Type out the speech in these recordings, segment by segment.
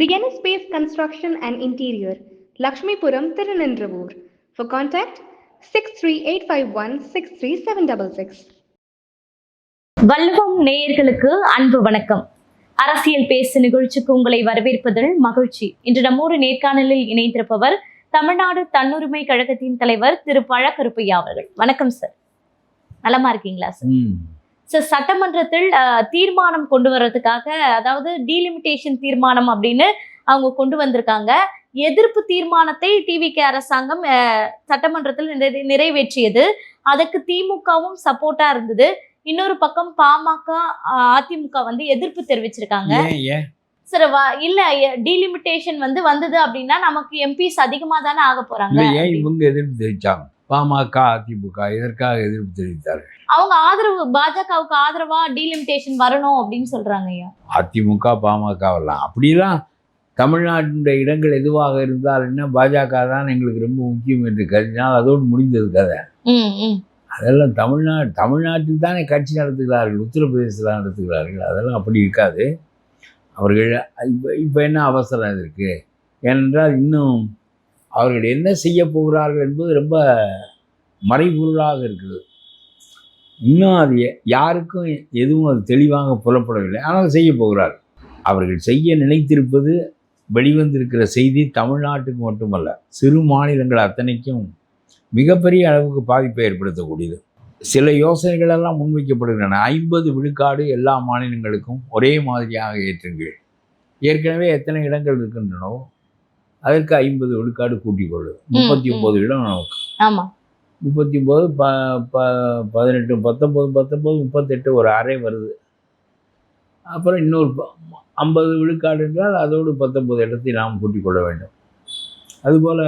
The NS Space Construction and Interior, Lakshmipuram, Tirunendravoor. For contact 63851 63766. வள்ளுவம் நேயர்களுக்கு அன்பு வணக்கம். அரசியல் பேசு நிகழ்ச்சிக்கு உங்களை வரவேற்பதில் மகிழ்ச்சி. இன்று நம்மோடு நேர்காணலில் இணைந்திருப்பவர் தமிழ்நாடு தன்னுரிமை கழகத்தின் தலைவர் திரு பழ கருப்பையா அவர்கள். வணக்கம் சார், நலமா இருக்கீங்களா சார்? சார், சட்டமன்றத்தில் தீர்மானம் கொண்டு வர்றதுக்காக, அதாவது டீலிமிட்டேஷன் தீர்மானம் அப்படின்னு அவங்க கொண்டு வந்திருக்காங்க. எதிர்ப்பு தீர்மானத்தை டிவிகே அரசாங்கம் சட்டமன்றத்தில் நிறைவேற்றியது. அதற்கு திமுகவும் சப்போர்ட்டா இருந்தது. இன்னொரு பக்கம் பாமக, அதிமுக வந்து எதிர்ப்பு தெரிவிச்சிருக்காங்க. சார், இல்ல டீலிமிட்டேஷன் வந்தது அப்படின்னா நமக்கு எம்பிஸ் அதிகமா தானே ஆக போறாங்க. ஏன் இவங்க எதிர்ப்பு தெரிவிச்சாங்க? பாமக, அதிமுக இதற்காக எதிர்ப்பு தெரிவித்தார்கள். அவங்க ஆதரவு, பாஜகவுக்கு ஆதரவா டீலிமிட்டேஷன் வரணும் அப்படின்னு சொல்றாங்க. ஐயா, அதிமுக பாமக வரலாம், அப்படிலாம் தமிழ்நாட்டினுடைய இடங்கள் எதுவாக இருந்தால் என்ன, பாஜக தான் எங்களுக்கு ரொம்ப முக்கியம் என்று கருதினால் அதோடு முடிந்தது கதை. அதெல்லாம் தமிழ்நாட்டில் தானே கட்சி நடத்துகிறார்கள், உத்தரப்பிரதேசத்தில் நடத்துகிறார்கள். அதெல்லாம் அப்படி இருக்காது. அவர்கள் இப்போ என்ன அவசரம் இருக்குது? ஏனென்றால் இன்னும் அவர்கள் என்ன செய்ய போகிறார்கள் என்பது ரொம்ப மறைபொருளாக இருக்குது. இன்னும் அது யாருக்கும் எதுவும் அது தெளிவாக புலப்படவில்லை. ஆனால் செய்ய போகிறார்கள். அவர்கள் செய்ய நினைத்திருப்பது, வெளிவந்திருக்கிற செய்தி தமிழ்நாட்டுக்கு மட்டுமல்ல, சிறு மாநிலங்கள் அத்தனைக்கும் மிகப்பெரிய அளவுக்கு பாதிப்பை ஏற்படுத்தக்கூடியது. சில யோசனைகளெல்லாம் முன்வைக்கப்படுகின்றன. 50 விழுக்காடு எல்லா மாநிலங்களுக்கும் ஒரே மாதிரியாக ஏற்றுங்கள். ஏற்கனவே எத்தனை இடங்கள் இருக்கின்றனோ அதற்கு 50 விழுக்காடு கூட்டிக் கொள்ளுது. 39 இடம் நமக்கு. 39 18 19 38 ஒரு அரை வருது. அப்புறம் இன்னொரு 50 விழுக்காடு என்றால் அதோடு 19 இடத்தை நாம் கூட்டிக் கொள்ள வேண்டும். அதுபோல்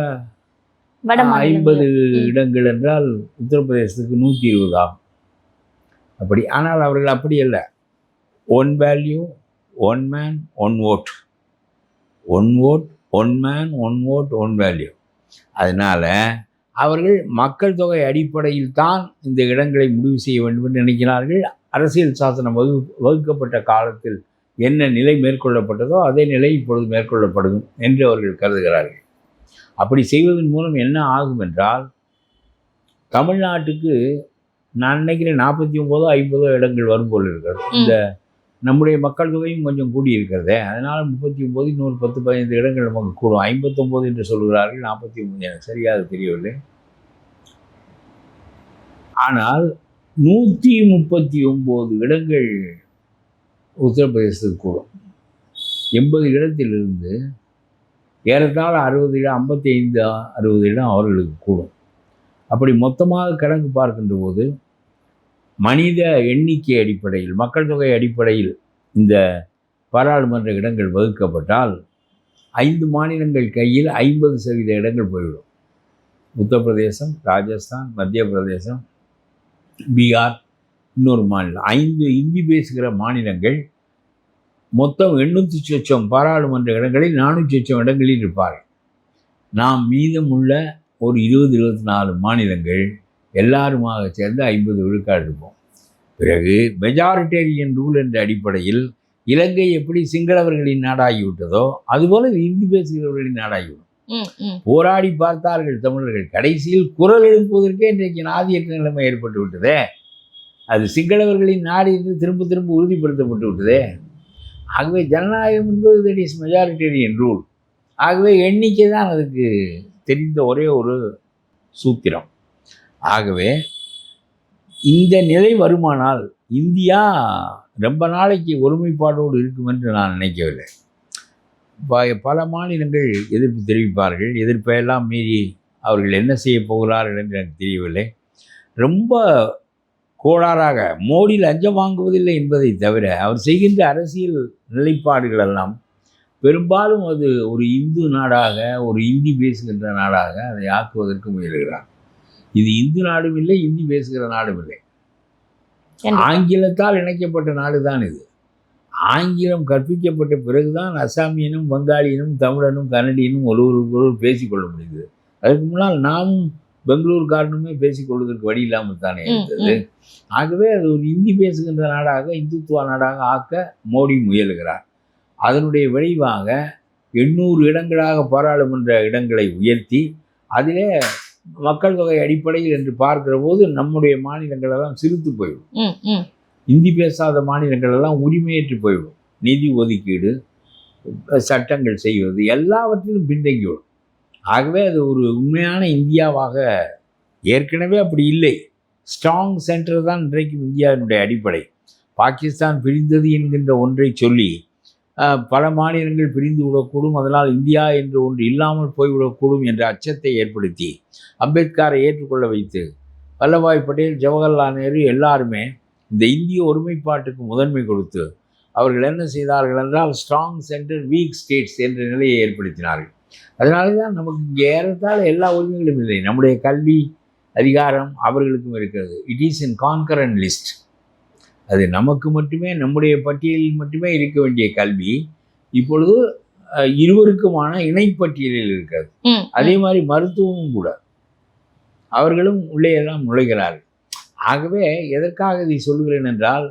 50 இடங்கள் என்றால் உத்தரப்பிரதேசத்துக்கு 120 ஆகும். அப்படி. ஆனால் அவர்கள் அப்படி அல்ல. 1 value 1 man 1 vote, 1 vote 1 man 1 vote 1 value. அதனால் அவர்கள் மக்கள் தொகை அடிப்படையில் தான் இந்த இடங்களை முடிவு செய்ய வேண்டும் என்று நினைக்கிறார்கள். அரசியல் சாசனம் வகுக்கப்பட்ட காலத்தில் என்ன நிலை மேற்கொள்ளப்பட்டதோ அதே நிலை இப்பொழுது மேற்கொள்ளப்படும் என்று அவர்கள் கருதுகிறார்கள். அப்படி செய்வதன் மூலம் என்ன ஆகும் என்றால், தமிழ்நாட்டுக்கு நான் நினைக்கிறேன் 49 50 இடங்கள் வரும் போல் இருக்கிறது. இந்த நம்முடைய மக்கள் தொகையும் கொஞ்சம் கூடியிருக்கிறதே, அதனால் 39 இன்னொரு 10-15 இடங்கள் நமக்கு கூடும். 59 என்று சொல்கிறார்கள், 49 எனக்கு சரியாக தெரியவில்லை. ஆனால் 139 இடங்கள் உத்தரப்பிரதேசத்துக்கு கூடும். 80 இடத்திலிருந்து ஏறத்தாழ 60 இடம், 55 60 இடம் அவர்களுக்கு கூடும். அப்படி மொத்தமாக கணக்கு பார்க்கின்ற போது மனித எண்ணிக்கை அடிப்படையில், மக்கள் தொகை அடிப்படையில் இந்த பாராளுமன்ற இடங்கள் வகுக்கப்பட்டால் 5 மாநிலங்கள் கையில் 50% இடங்கள் போய்விடும். உத்தரப்பிரதேசம், ராஜஸ்தான், மத்திய பிரதேசம், பீகார், இன்னொரு மாநிலம், 5 இந்தி பேசுகிற மாநிலங்கள் மொத்தம் 800 லட்சம் பாராளுமன்ற இடங்களில் 400 லட்சம் இடங்களில் இருப்பார்கள். நாம் மீதமுள்ள ஒரு 20-24 மாநிலங்கள் எல்லாருமாக சேர்ந்து 50 விழுக்காடு இருப்போம். பிறகு மெஜாரிட்டேரியன் ரூல் என்ற அடிப்படையில் இலங்கை எப்படி சிங்களவர்களின் நாடாகிவிட்டதோ அதுபோல இந்தி பேசுகிறவர்களின் நாடாகிவிடும். போராடி பார்த்தார்கள் தமிழர்கள். கடைசியில் குரல் எழுப்புவதற்கே இன்றைக்கு நாதியற்ற நிலைமை ஏற்பட்டு விட்டதே. அது சிங்களவர்களின் நாடு என்று திரும்ப திரும்ப உறுதிப்படுத்தப்பட்டு விட்டதே. ஆகவே ஜனநாயகம் என்பது தட் இஸ் மெஜாரிட்டேரியன் ரூல். ஆகவே எண்ணிக்கை தான் அதுக்கு தெரிந்த ஒரே ஒரு சூத்திரம். ஆகவே இந்த நிலை வருமானால் இந்தியா ரொம்ப நாளைக்கு ஒருமைப்பாடோடு இருக்கும் என்று நான் நினைக்கவில்லை. பல மாநிலங்கள் எதிர்ப்பு தெரிவிப்பார்கள். எதிர்ப்பையெல்லாம் மீறி அவர்கள் என்ன செய்ய போகிறார்கள் என்று எனக்கு தெரியவில்லை. ரொம்ப கோளாறாக மோடி லஞ்சம் வாங்குவதில்லை என்பதை தவிர அவர் செய்கின்ற அரசியல் நிலைப்பாடுகளெல்லாம் பெரும்பாலும் அது ஒரு இந்து நாடாக, ஒரு இந்தி பேசுகின்ற நாடாக அதை ஆக்குவதற்கு முயல்கிறார். இது இந்து நாடும் இல்லை, இந்தி பேசுகிற நாடும் இல்லை. ஆங்கிலத்தால் இணைக்கப்பட்ட நாடு தான் இது. ஆங்கிலம் கற்பிக்கப்பட்ட பிறகுதான் அசாமியனும் வங்காளியனும் தமிழனும் கன்னடியனும் ஒருவருக்கொருவர் பேசிக்கொள்ள முடியுது. அதுக்கு முன்னால் நாமும் பெங்களூர்காரனுமே பேசிக்கொள்வதற்கு வழி இல்லாமல் தானே இருந்தது. ஆகவே அது ஒரு இந்தி பேசுகின்ற நாடாக, இந்துத்துவ நாடாக ஆக்க மோடி முயலுகிறார். அதனுடைய விளைவாக 800 இடங்களாக பாராளுமன்ற இடங்களை உயர்த்தி அதிலே மக்கள் தொகை அடிப்படையில் என்று பார்க்கிற போது நம்முடைய மாநிலங்கள் எல்லாம் சிறுத்து போய்விடும். இந்தி பேசாத மாநிலங்கள் எல்லாம் உரிமையேற்று போய்விடும். நிதி ஒதுக்கீடு, சட்டங்கள் செய்வது எல்லாவற்றிலும் பின்தங்கிவிடும். ஆகவே அது ஒரு உண்மையான இந்தியாவாக ஏற்கனவே அப்படி இல்லை. ஸ்ட்ராங் சென்டர் தான் இன்றைக்கும் இந்தியாவினுடைய அடிப்படை. பாகிஸ்தான் பிரிந்தது என்கின்ற ஒன்றை சொல்லி பல மாநிலங்கள் பிரிந்து விடக்கூடும், அதனால் இந்தியா என்று ஒன்று இல்லாமல் போய்விடக்கூடும் என்ற அச்சத்தை ஏற்படுத்தி அம்பேத்கரை ஏற்றுக்கொள்ள வைத்து வல்லபாய் பட்டேல், ஜவஹர்லால் நேரு எல்லாருமே இந்த இந்திய ஒருமைப்பாட்டுக்கு முதன்மை கொடுத்து அவர்கள் என்ன செய்தார்கள் என்றால் ஸ்ட்ராங் சென்டர் வீக் ஸ்டேட்ஸ் என்ற நிலையை ஏற்படுத்தினார்கள். அதனால தான் நமக்கு இங்கே ஏறத்தாழ எல்லா உரிமைகளும் இல்லை. நம்முடைய கல்வி அதிகாரம் அவர்களுக்கும் இருக்கிறது. It is in concurrent list. அது நமக்கு மட்டுமே, நம்முடைய பட்டியலில் மட்டுமே இருக்க வேண்டிய கல்வி இப்பொழுது இருவருக்குமான இணைப்பட்டியலில் இருக்கிறது. அதே மாதிரி மருத்துவமும் கூட அவர்களும் உள்ளே எல்லாம் நுழைகிறார்கள். ஆகவே எதற்காக இதை சொல்கிறேன் என்றால்,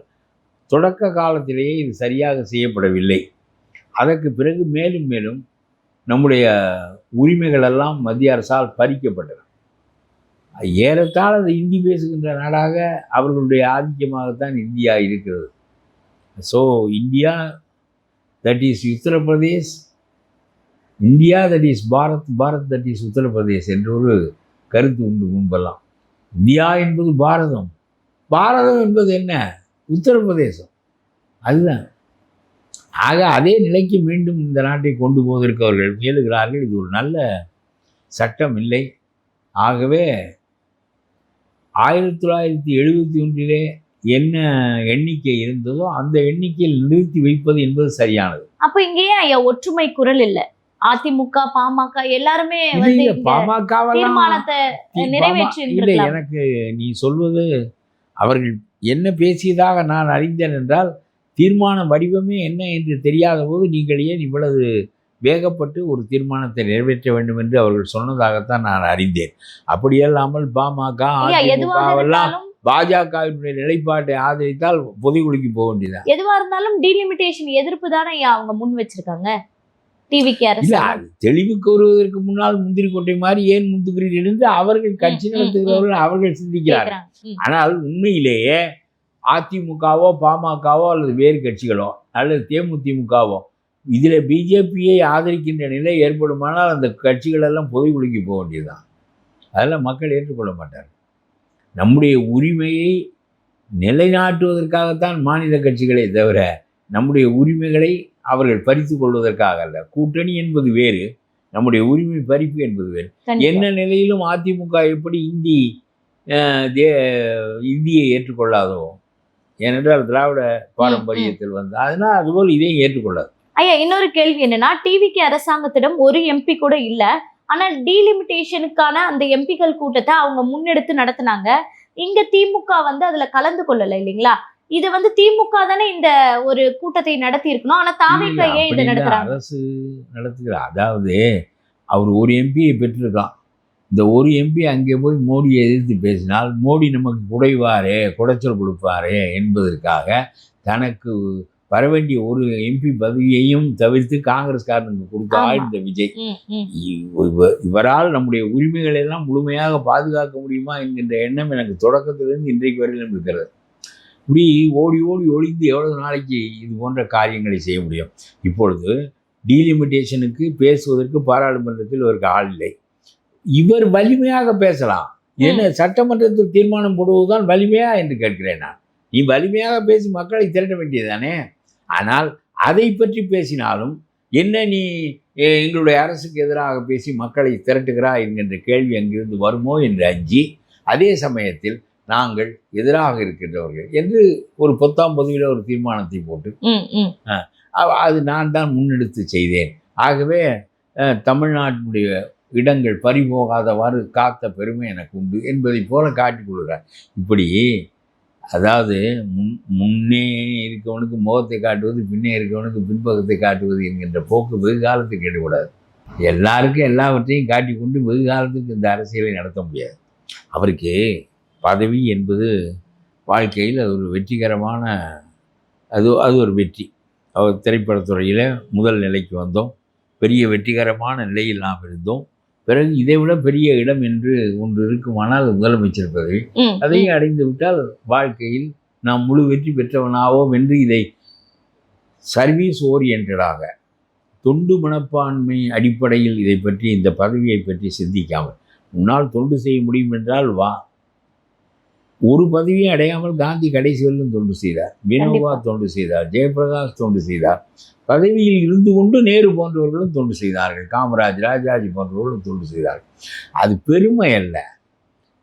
தொடக்க காலத்திலேயே இது சரியாக செய்யப்படவில்லை. அதற்கு பிறகு மேலும் மேலும் நம்முடைய உரிமைகள் எல்லாம் மத்திய அரசால் பறிக்கப்பட்டன. ஏறத்தாழ அது இந்தி பேசுகின்ற நாடாக அவர்களுடைய ஆதிக்கமாகத்தான் இந்தியா இருக்கிறது. So India that is Uttar Pradesh, India that is Bharat, Bharat that is Uttar Pradesh என்ற ஒரு கருத்து உண்டு முன்பெல்லாம். இந்தியா என்பது பாரதம், பாரதம் என்பது என்ன, உத்தரப்பிரதேசம். அதுதான். ஆக அதே நிலைக்கு மீண்டும் இந்த நாட்டை கொண்டு போவதற்கு அவர்கள் முயலுகிறார்கள். இது ஒரு நல்ல சட்டம் இல்லை. ஆகவே 1971 என்ன எண்ணிக்கை இருந்ததோ அந்த எண்ணிக்கையில் நிறுத்தி வைப்பது என்பது சரியானது. அப்ப இங்கேயே ஐயா ஒற்றுமை குரல் இல்லை. அதிமுக, பாமக எல்லாருமே தீர்மானத்தை நிறைவேற்றி இல்லை. எனக்கு நீ சொல்வது அவர்கள் என்ன பேசியதாக நான் அறிந்தேன் என்றால், தீர்மான வடிவமே என்ன என்று தெரியாத போது நீங்கள் ஏன் இவ்வளவு வேகப்பட்டு ஒரு தீர்மானத்தை நிறைவேற்ற வேண்டும் என்று அவர்கள் சொன்னதாகத்தான் நான் அறிந்தேன். அப்படியல்லாமல் பாமக, அதிமுகவெல்லாம் பாஜகவினுடைய நிலைப்பாட்டை ஆதரித்தால் பொதுக்குழுக்கு போக வேண்டியதான். எதுவா இருந்தாலும் டீலிமிட்டேஷன் எதிர்ப்பு தானே அவங்க முன் வச்சிருக்காங்க. டிவிக்கு அரசு அது தெளிவுக்கு வருவதற்கு முன்னால் முந்திரி கொட்டை மாதிரி ஏன் முந்துகிறீர்கள் என்று அவர்கள் கட்சி நடத்துகிறவர்கள் அவர்கள் சிந்திக்கிறார்கள். ஆனால் உண்மையிலேயே அதிமுகவோ பாமகவோ அல்லது வேறு கட்சிகளோ அல்லது தேமுதிமுகவோ இதில் பிஜேபியை ஆதரிக்கின்ற நிலை ஏற்படுமானால் அந்த கட்சிகள் எல்லாம் பொதுக்குழுக்கு போக வேண்டியதுதான். அதெல்லாம் மக்கள் ஏற்றுக்கொள்ள மாட்டார். நம்முடைய உரிமையை நிலைநாட்டுவதற்காகத்தான் மாநில கட்சிகளே தவிர நம்முடைய உரிமைகளை அவர்கள் பறித்து கொள்வதற்காக அல்ல. கூட்டணி என்பது வேறு, நம்முடைய உரிமை பறிப்பு என்பது வேறு. என்ன நிலையிலும் அதிமுக எப்படி இந்தியை ஏற்றுக்கொள்ளாதோ, ஏனென்றால் திராவிட பாரம்பரியத்தில் வந்து, அதனால் அதுபோல் இதையும் ஏற்றுக்கொள்ளாது. ஐயா, இன்னொரு கேள்வி என்னன்னா, டிவிக்கு அரசாங்கத்திடம் ஒரு எம்பி கூட இல்லை, ஆனால் டீலிமிட்டேஷனுக்கான அந்த எம்பிக்கள் கூட்டத்தை அவங்க முன்னெடுத்து நடத்தினாங்க. இங்க திமுக வந்து அதுல கலந்து கொள்ளல இல்லைங்களா? இது வந்து திமுக தானே இந்த ஒரு கூட்டத்தை நடத்தி இருக்கணும். ஆனா தாவேக ஏன் இதை நடத்துறாங்க? அரசு நடத்துகிறார். அதாவது அவர் ஒரு எம்பியை பெற்றிருக்கலாம். இந்த ஒரு எம்பி அங்கே போய் மோடியை எதிர்த்து பேசினால் மோடி நமக்கு குடைச்சல் கொடுப்பாரே என்பதற்காக தனக்கு வர வேண்டிய ஒரு எம்பி பதவியையும் தவிர்த்து காங்கிரஸ்காரனுக்கு கொடுத்தார் இந்த விஜய். இவரால் நம்முடைய உரிமைகளை எல்லாம் முழுமையாக பாதுகாக்க முடியுமா என்கின்ற எண்ணம் எனக்கு தொடக்கத்திலிருந்து இன்றைக்கு வரையிலும் இருக்கிறது. இப்படி ஓடி ஓடி ஒளிந்து எவ்வளவு நாளைக்கு இது போன்ற காரியங்களை செய்ய முடியும்? இப்பொழுது டீலிமிட்டேஷனுக்கு பேசுவதற்கு பாராளுமன்றத்தில் ஒரு ஆள் இல்லை. இவர் வலிமையாக பேசலாம். என்ன சட்டமன்றத்தில் தீர்மானம் போடுவதுதான் வலிமையா என்று கேட்கிறேன் நான். நீ வலிமையாக பேசி மக்களை திரட்ட வேண்டியதுதானே. ஆனால் அதை பற்றி பேசினாலும் என்ன நீ எங்களுடைய அரசுக்கு எதிராக பேசி மக்களை திரட்டுகிறாய் என்கின்ற கேள்வி அங்கிருந்து வருமோ என்று அஞ்சி, அதே சமயத்தில் நாங்கள் எதிராக இருக்கின்றவர்கள் என்று ஒரு 10ஆம் பதவியில் ஒரு தீர்மானத்தை போட்டு அது நான் தான் முன்னெடுத்து செய்தேன். ஆகவே தமிழ்நாட்டினுடைய இடங்கள் பறிபோகாதவாறு காத்த பெருமை எனக்கு உண்டு என்பதை போல காட்டிக் கொள்கிறார். இப்படி அதாவது முன்னே இருக்கவனுக்கு முகத்தை காட்டுவது, பின்னே இருக்கவனுக்கு பின்பக்கத்தை காட்டுவது என்கின்ற போக்கு வெகு காலத்துக்கு எடுக்கூடாது. எல்லாருக்கும் எல்லாவற்றையும் காட்டி கொண்டு வெகு காலத்துக்கு இந்த அரசியலை நடத்த முடியாது. அவருக்கு பதவி என்பது வாழ்க்கையில் அது ஒரு வெற்றிகரமான அது ஒரு வெற்றி. அவர் திரைப்படத்துறையில் முதல் நிலைக்கு வந்தோம். பெரிய வெற்றிகரமான நிலையில் நாம் இருந்தோம். பிறகு இதைவிட பெரிய இடம் என்று ஒன்று இருக்குமானால் முதலமைச்சர் பதவி, அதையும் அடைந்து விட்டால் வாழ்க்கையில் நாம் முழு வெற்றி பெற்றவனாவோம் என்று இதை சர்வீஸ் ஓரியன்டாக தொண்டு மனப்பான்மை அடிப்படையில் இதை பற்றி, இந்த பதவியை பற்றி சிந்திக்காமல், உன்னால் தொண்டு செய்ய முடியும் என்றால் வா. ஒரு பதவியை அடையாமல் காந்தி கடைசி வரையிலும் தொண்டு செய்தார், வினோபா தொண்டு செய்தார், ஜெயபிரகாஷ் தொண்டு செய்தார். பதவியில் இருந்து கொண்டு நேரு போன்றவர்களும் தொண்டு செய்தார்கள், காமராஜ், ராஜாஜி போன்றவர்களும் தொண்டு செய்தார்கள். அது பெருமை அல்ல.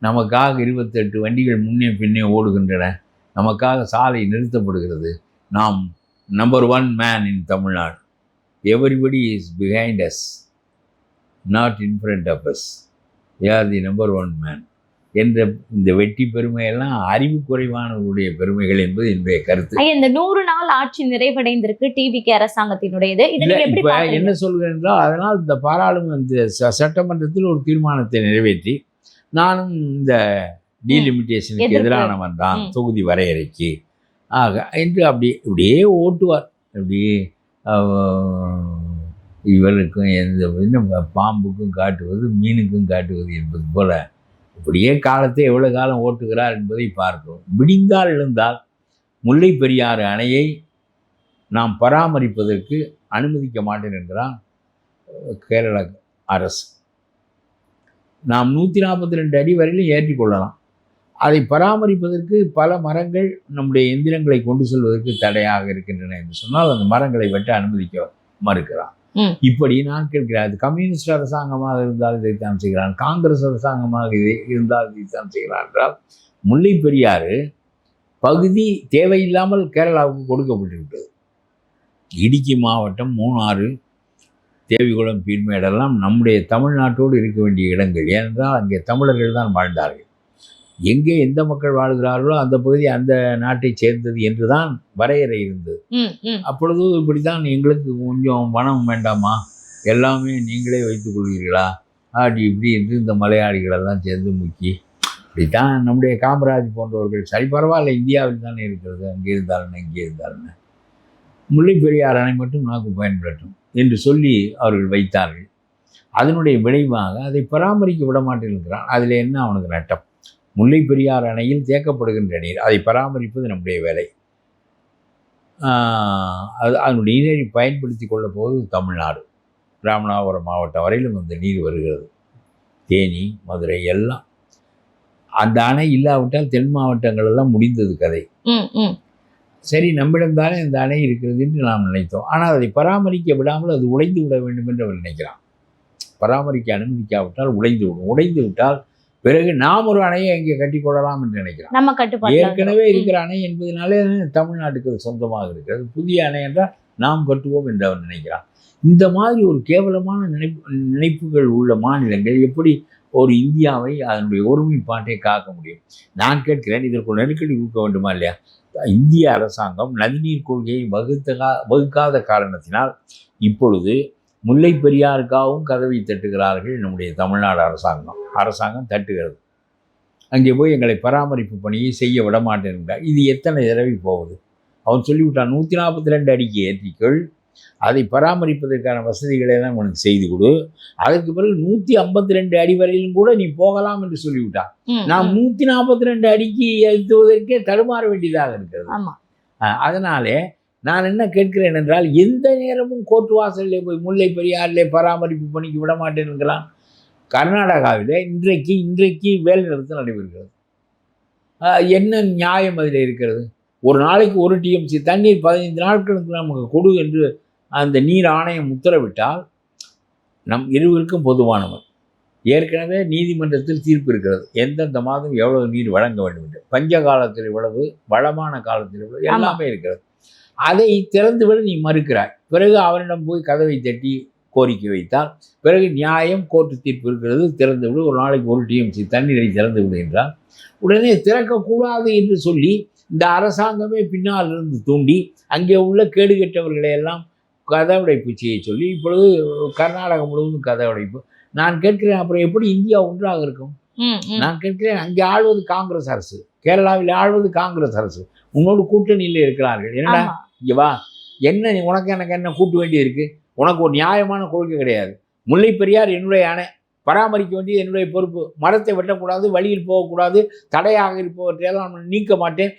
நமக்காக 28 வண்டிகள் முன்னே பின்னே ஓடுகின்றன, நமக்காக சாலை நிறுத்தப்படுகிறது. நாம் number 1 man in Tamil Nadu. Everybody is behind us, not in front of us. We are the number 1 man என்ற இந்த வெற்றி பெருமையெல்லாம் அறிவு குறைவானவருடைய பெருமைகள் என்பது என்னுடைய கருத்து. இந்த 100 நாள் ஆட்சி நிறைவடைந்திருக்கு டிவிகே அரசாங்கத்தினுடையது. இப்ப என்ன சொல்கிறேன் என்றால், அதனால் இந்த பாராளுமன்ற சட்டமன்றத்தில் ஒரு தீர்மானத்தை நிறைவேற்றி, நானும் இந்த டீலிமிட்டேஷனுக்கு எதிரானவன் தான், தொகுதி வரையறைக்கு ஆக என்று இப்படியே ஓட்டுவார். அப்படியே இவருக்கும் எந்த பாம்புக்கும் காட்டுவது மீனுக்கும் காட்டுவது என்பது போல இப்படியே காலத்தை எவ்வளவு காலம் ஓட்டுகிறார் என்பதை பார்க்கிறோம். விடிந்தால் எழுந்தால் முல்லை பெரியாறு அணையை நாம் பராமரிப்பதற்கு அனுமதிக்க மாட்டேன் என்கிறான் கேரள அரசு. நாம் 142 அடி வரையிலும் ஏற்றிக்கொள்ளலாம். அதை பராமரிப்பதற்கு பல மரங்கள் நம்முடைய எந்திரங்களை கொண்டு செல்வதற்கு தடையாக இருக்கின்றன என்று சொன்னால் அந்த மரங்களை வெட்ட அனுமதிக்க மறுக்கிறான். இப்படி நான் கேட்கிறேன், அது கம்யூனிஸ்ட் அரசாங்கமாக இருந்தால் இதைத்தான் செய்கிறான், காங்கிரஸ் அரசாங்கமாக இருந்தால் இதைத்தான் செய்கிறான் என்றால், முல்லை பெரியாறு பகுதி தேவையில்லாமல் கேரளாவுக்கு கொடுக்கப்பட்டுவிட்டது. இடுக்கி மாவட்டம், மூணாறு, தேவிகுளம், பீர்மேடெல்லாம் நம்முடைய தமிழ்நாட்டோடு இருக்க வேண்டிய இடங்கள். ஏனென்றால் அங்கே தமிழர்கள் தான் வாழ்ந்தார்கள். எங்கே எந்த மக்கள் வாழ்கிறார்களோ அந்த பகுதி அந்த நாட்டை சேர்ந்தது என்றுதான் வரையறை இருந்தது. அப்பொழுது இப்படித்தான், எங்களுக்கு கொஞ்சம் வனம் வேண்டாமா, எல்லாமே நீங்களே வைத்துக் கொள்வீர்களா, அப்படி இப்படி என்று இந்த மலையாளிகளெல்லாம் சேர்ந்து முக்கி இப்படித்தான் நம்முடைய காமராஜ் போன்றவர்கள், சரி பரவாயில்ல இந்தியாவில் தானே இருக்கிறது, அங்கே இருந்தாலும் இங்கே இருந்தாலும் முல்லை பெரியார் அணை மட்டும் நமக்கு பயன்படட்டும் என்று சொல்லி அவர்கள் வைத்தார்கள். அதனுடைய விளைவாக அதை பராமரிக்க விட மாட்டேங்கிறான். அதில் என்ன அவனுக்கு நட்டம்? முல்லை பெரியார் அணையில் தேக்கப்படுகின்ற நீர், அதை பராமரிப்பது நம்முடைய வேலை. அதனுடைய நீரை பயன்படுத்தி கொள்ள போவது தமிழ்நாடு. ராமநாதபுரம் மாவட்டம் வரையிலும் அந்த நீர் வருகிறது, தேனி, மதுரை எல்லாம். அந்த அணை இல்லாவிட்டால் தென் மாவட்டங்கள் எல்லாம் முடிந்தது கதை. சரி, நம்மிடம்தானே இந்த அணை இருக்கிறது என்று நாம் நினைத்தோம். ஆனால் அதை பராமரிக்க விடாமல் அது உடைந்து விட வேண்டும் என்று அவர் நினைக்கிறான். பராமரிக்க அனுமதிக்காவிட்டால் உடைந்து விட்டால் பிறகு நாம் ஒரு அணையை அங்கே கட்டிக்கொள்ளலாம் என்று நினைக்கிறோம். ஏற்கனவே இருக்கிற அணை என்பதனாலே தமிழ்நாட்டுக்கு அது சொந்தமாக இருக்கிறது. புதிய அணை என்றால் நாம் கட்டுவோம் என்று அவர் நினைக்கிறான். இந்த மாதிரி ஒரு கேவலமான நினைப்புகள் உள்ள மாநிலங்கள் எப்படி ஒரு இந்தியாவை அதனுடைய ஒருமைப்பாட்டை காக்க முடியும்? நான் கேட்கிறேன், இதற்கு நெருக்கடி கொடுக்க வேண்டுமா இல்லையா? இந்திய அரசாங்கம் நதிநீர் கொள்கையை வகுக்காத காரணத்தினால் இப்பொழுது முல்லை பெரியாருக்காகவும் கதவை தட்டுகிறார்கள். நம்முடைய தமிழ்நாடு அரசாங்கம் தட்டுகிறது. அங்கே போய் எங்களை பராமரிப்பு பணியை செய்ய விட மாட்டேன்கிறார். இது எத்தனை தடவை போகுது? அவன் சொல்லிவிட்டான், 142 அடிக்கு ஏற்றிக்கள், அதை பராமரிப்பதற்கான வசதிகளை எல்லாம் உனக்கு செய்து கொடு, அதற்கு பிறகு 152 அடி வரையிலும் கூட நீ போகலாம் என்று சொல்லிவிட்டான். நாம் 142 அடிக்கு ஏற்றுவதற்கே தடுமாற வேண்டியதாக இருக்கிறது. அதனாலே நான் என்ன கேட்கிறேன் என்றால், எந்த நேரமும் கோர்ட்டு வாசலில் போய் முல்லை பெரியாரிலே பராமரிப்பு பணிக்கு விட மாட்டேன் என்கிறான். கர்நாடகாவில் இன்றைக்கு வேலை நிறுத்தம் நடைபெறுகிறது. என்ன நியாயம் அதில் இருக்கிறது? ஒரு நாளைக்கு 1 TMC தண்ணீர் 15 நாட்களுக்கு நமக்கு கொடு என்று அந்த நீர் ஆணையம் உத்தரவிட்டால் நம் இருவருக்கும் பொதுவானவர். ஏற்கனவே நீதிமன்றத்தில் தீர்ப்பு இருக்கிறது, எந்தெந்த மாதம் எவ்வளவு நீர் வழங்க வேண்டும் என்று. பஞ்ச காலத்தில் எவ்வளவு, வளமான காலத்தில் எவ்வளவு, எல்லாமே இருக்கிறது. அதை திறந்துவிட நீ மறுக்கிறாய். பிறகு அவரிடம் போய் கதவை தட்டி கோரிக்கை வைத்தால் பிறகு நியாயம், கோர்ட்டு தீர்ப்பு இருக்கிறது, திறந்து விடு, ஒரு நாளைக்கு 1 TMC தண்ணீரை திறந்து விடு என்றால் உடனே திறக்கக்கூடாது என்று சொல்லி இந்த அரசாங்கமே பின்னால் இருந்து தூண்டி அங்கே உள்ள கேடுகெட்டவர்களை எல்லாம் கதவடைப்பு செய்ய சொல்லி இப்பொழுது கர்நாடகம் முழுவதும் கதவடைப்பு. நான் கேட்கிறேன், அப்புறம் எப்படி இந்தியா ஒன்றாக இருக்கும்? நான் கேட்கிறேன், அங்கே ஆள்வது காங்கிரஸ் அரசு, கேரளாவில் ஆள்வது காங்கிரஸ் அரசு, உன்னோடு கூட்டணியில் இருக்கிறார்கள். என்னடா இங்கே வா, என்ன உனக்கு எனக்கு என்ன கூட்டு வேண்டி இருக்கு? உனக்கு ஒரு நியாயமான கொள்கை கிடையாது. முல்லை பெரியார் என்னுடைய அணை, பராமரிக்க வேண்டியது என்னுடைய பொறுப்பு, மரத்தை வெட்டக்கூடாது, வழியில் போகக்கூடாது, தடையாக இருப்பவற்றையெல்லாம் நான் நீக்க மாட்டேன்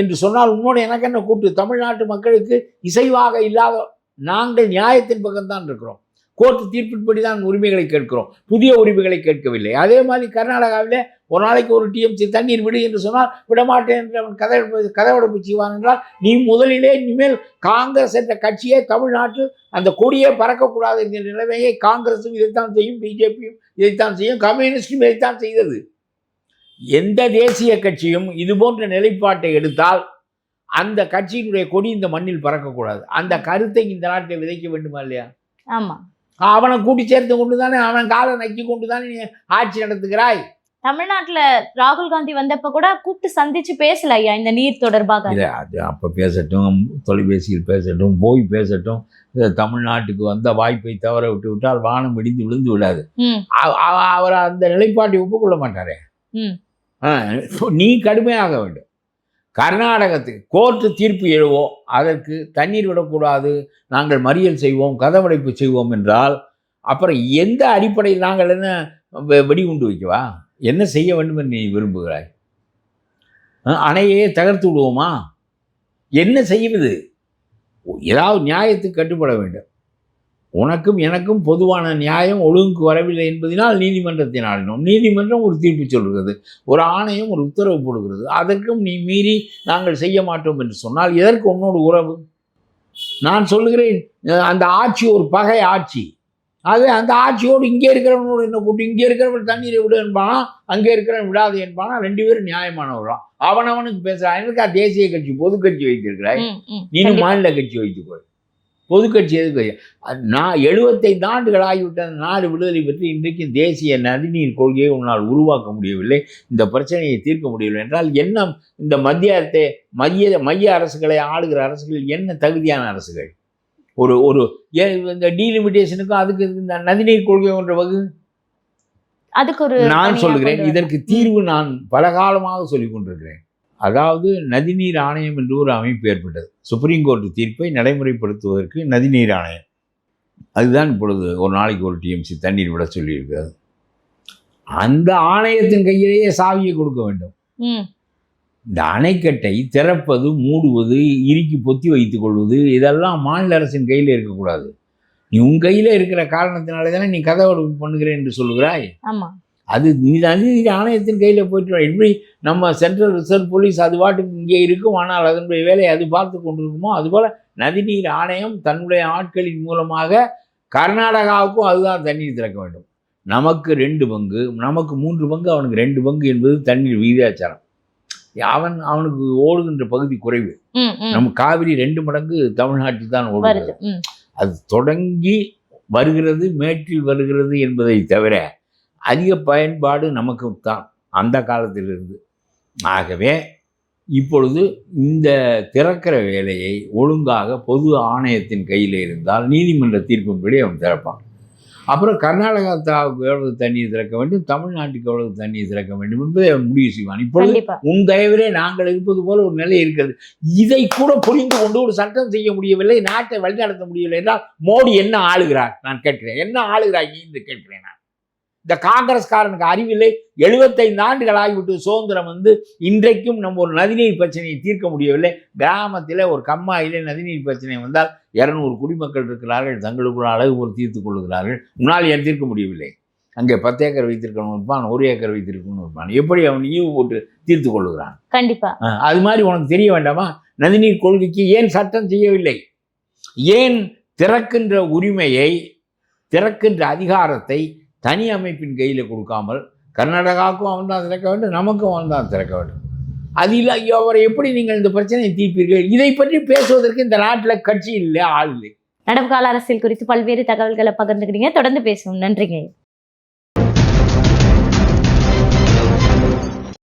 என்று சொன்னால் உன்னோட எனக்கு என்ன கூட்டு? தமிழ்நாட்டு மக்களுக்கு இசைவாக இல்லாத நாங்கள் நியாயத்தின் பக்கம்தான் இருக்கிறோம். கோர்ட்டு தீர்ப்பின்படி தான் உரிமைகளை கேட்கிறோம், புதிய உரிமைகளை கேட்கவில்லை. அதே மாதிரி கர்நாடகாவில் ஒரு நாளைக்கு ஒரு டிஎம்சி தண்ணீர் விடு என்று சொன்னால் விடமாட்டேன் என்று அவன் கதவடைப்பு செய்வான் என்றால், நீ முதலிலே இனிமேல் காங்கிரஸ் என்ற கட்சியே தமிழ்நாட்டில் அந்த கொடியே பறக்கக்கூடாது என்கிற நிலைமையை காங்கிரஸும் இதைத்தான் செய்யும், பிஜேபியும் இதைத்தான் செய்யும், கம்யூனிஸ்டும் இதைத்தான் செய்தது. எந்த தேசிய கட்சியும் இது போன்ற நிலைப்பாட்டை எடுத்தால் அந்த கட்சியினுடைய கொடி இந்த மண்ணில் பறக்கக்கூடாது. அந்த கருத்தை இந்த நாட்டை விதைக்க வேண்டுமா இல்லையா? ஆமா, அவனை கூட்டி சேர்த்து கொண்டு தானே, அவன் காலை நக்கி கொண்டு தானே நீ ஆட்சி நடத்துகிறாய். தமிழ்நாட்டுல ராகுல் காந்தி வந்தப்ப கூட கூப்பிட்டு சந்திச்சு பேசல ஐயா இந்த நீர் தொடர்பாக. அது அப்ப பேசட்டும், தொலைபேசியில் பேசட்டும், போய் பேசட்டும். தமிழ்நாட்டுக்கு வந்த வாய்ப்பை தவற விட்டு விட்டால் வானம் இடிந்து விழுந்து விடாது. அவர் அந்த நிலைப்பாட்டை ஒப்புக்கொள்ள மாட்டாரே. நீ கடுமையாக வேண்டும். கர்நாடகத்துக்கு கோர்ட்டு தீர்ப்பு எழுவோம், அதற்கு தண்ணீர் விடக்கூடாது, நாங்கள் மறியல் செய்வோம், கதவடைப்பு செய்வோம் என்றால் அப்புறம் எந்த அடிப்படையில் நாங்கள் என்ன வெடிகுண்டு வைக்கவா? என்ன செய்ய வேண்டும் என்று நீ விரும்புகிறாய்? அணையே தகர்த்து விடுவோமா? என்ன செய்வது? ஏதாவது நியாயத்துக்கு கட்டுப்பட வேண்டும். உனக்கும் எனக்கும் பொதுவான நியாயம் ஒழுங்குக்கு வரவில்லை என்பதனால் நீதிமன்றத்தை நாடினோம். நீதிமன்றம் ஒரு தீர்ப்பு சொல்கிறது, ஒரு ஆணையம் ஒரு உத்தரவு போடுகிறது. அதற்கும் நீ மீறி நாங்கள் செய்ய மாட்டோம் என்று சொன்னால் எதற்கு உன்னோடு உறவு? நான் சொல்லுகிறேன், அந்த ஆட்சி ஒரு பகை ஆட்சி. ஆகவே அந்த ஆட்சியோடு இங்கே இருக்கிறவனோடு என்ன கூட்டு, இங்கே இருக்கிறவன் தண்ணீரை விடு என்பானா, அங்கே இருக்கிறவன் விடாது என்பானா, ரெண்டு பேரும் நியாயமானவர்களாம். அவனவனுக்கு பேசுகிறான். எனக்கா தேசிய கட்சி பொது கட்சி வைத்திருக்கிறாய், நீனும் மாநில கட்சி வைத்துக்கொள். பொது கட்சி எதுக்கு? நான் 75 ஆண்டுகள் ஆகிவிட்ட நாடு விடுதலை பெற்று இன்றைக்கு தேசிய நதிநீர் கொள்கையை உன்னால் உருவாக்க முடியவில்லை, இந்த பிரச்சனையை தீர்க்க முடியவில்லை என்றால் என்ன? இந்த மைய அரசுகளை ஆளுகிற அரசுகள் என்ன தகுதியான அரசுகள்? ஒரு இந்த டீலிமிட்டேஷனுக்கும் அதுக்கு இந்த நதிநீர் கொள்கை ஒன்ற வகு. நான் சொல்லுகிறேன், இதற்கு தீர்வு நான் பல காலமாக சொல்லிக் கொண்டிருக்கிறேன். அதாவது நதிநீர் ஆணையம் என்று ஒரு அமைப்பு ஏற்பட்டது. சுப்ரீம் கோர்ட்டு தீர்ப்பை நடைமுறைப்படுத்துவதற்கு நதிநீர் ஆணையம், அதுதான் இப்பொழுது ஒரு நாளைக்கு ஒரு டிஎம்சி தண்ணீர் விட சொல்லியிருக்கிறது. அந்த ஆணையத்தின் கையிலேயே சாவியை கொடுக்க வேண்டும். இந்த அணைக்கட்டை திறப்பது, மூடுவது, இறுக்கி பொத்தி வைத்துக் கொள்வது, இதெல்லாம் மாநில அரசின் கையில் இருக்கக்கூடாது. நீ உன் கையில் இருக்கிற காரணத்தினாலே தானே நீ கதவடைப்பு பண்ணுகிறேன் என்று சொல்லுகிறாய். அது நதிநீர் ஆணையத்தின் கையில் போயிட்டு எப்படி நம்ம சென்ட்ரல் ரிசர்வ் போலீஸ் அது பாட்டுக்கு இங்கே இருக்கும், ஆனால் அதனுடைய வேலையை அது பார்த்து கொண்டிருக்குமோ, அதுபோல் நதிநீர் ஆணையம் தன்னுடைய ஆட்களின் மூலமாக கர்நாடகாவுக்கும் அதுதான் தண்ணீர் திறக்க வேண்டும். நமக்கு 2 பங்கு, நமக்கு 3 பங்கு, அவனுக்கு 2 பங்கு என்பது தண்ணீர் விகிதாச்சாரம். அவனுக்கு ஓடுகின்ற பகுதி குறைவு. நம்ம காவிரி 2 மடங்கு தமிழ்நாட்டில் தான் ஓடுகிறது. அது தொடங்கி வருகிறது, மேற்றில் வருகிறது என்பதை தவிர அதிக பயன்பாடு நமக்கு தான் அந்த காலத்திலிருந்து. ஆகவே இப்பொழுது இந்த திறக்கிற வேலையை ஒழுங்காக பொது ஆணையத்தின் கையில் இருந்தால் நீதிமன்ற தீர்ப்பின்படி அவன் திறப்பான். அப்புறம் கர்நாடகாவுக்கு எவ்வளவு தண்ணீர் திறக்க வேண்டும், தமிழ்நாட்டுக்கு எவ்வளவு தண்ணீர் திறக்க வேண்டும் என்பதை அவன் முடிவு செய்வான். இப்பொழுது உன் தயவிலே நாங்கள் இருப்பது போல ஒரு நிலை இருக்கிறது. இதை கூட புரிந்து கொண்டு ஒரு சட்டம் செய்ய முடியவில்லை, நாட்டை வழிநடத்த முடியவில்லை என்றால் மோடி என்ன ஆளுகிறார்? நான் கேட்கிறேன், என்ன ஆளுகிறாய் என்று கேட்கிறேன். நான் இந்த காங்கிரஸ்காரனுக்கு அறிவில்லை. 75 ஆண்டுகள் ஆகிவிட்டு சுதந்திரம் வந்து இன்றைக்கும் நம்ம ஒரு நதிநீர் பிரச்சனையை தீர்க்க முடியவில்லை. கிராமத்தில் ஒரு கம்மாயிலே நதிநீர் பிரச்சனை வந்தால் 200 குடிமக்கள் இருக்கிறார்கள், தங்களுக்குள்ள அழகு போல் தீர்த்து கொள்ளுகிறார்கள். முன்னால் ஏன் தீர்க்க முடியவில்லை? அங்கே 10 ஏக்கர் வைத்திருக்கணும் இருப்பான், 1 ஏக்கர் வைத்திருக்கணும் இருப்பான். எப்படி அவன் ஈவு போட்டு தீர்த்து கொள்ளுகிறான்? கண்டிப்பா அது மாதிரி உனக்கு தெரிய வேண்டாமா? நதிநீர் கொள்கைக்கு ஏன் சட்டம் செய்யவில்லை? ஏன் திறக்கின்ற உரிமையை, திறக்கின்ற அதிகாரத்தை தனி அமைப்பின் கையில் கொடுக்காமல் கர்நாடகாவுக்கும் அவன் தான் திறக்க வேண்டும், நமக்கும் அவன் தான் திறக்க வேண்டும்? அதில் அவரை எப்படி நீங்கள் இந்த பிரச்சனையை தீர்ப்பீர்கள்? இதை பற்றி பேசுவதற்கு இந்த நாட்டில் கட்சி இல்லை, ஆள் இல்லை. நடப்பு கால அரசியல் குறித்து பல்வேறு தகவல்களை பகிர்ந்துக்கிறீங்க. தொடர்ந்து பேசுவோம். நன்றிங்க.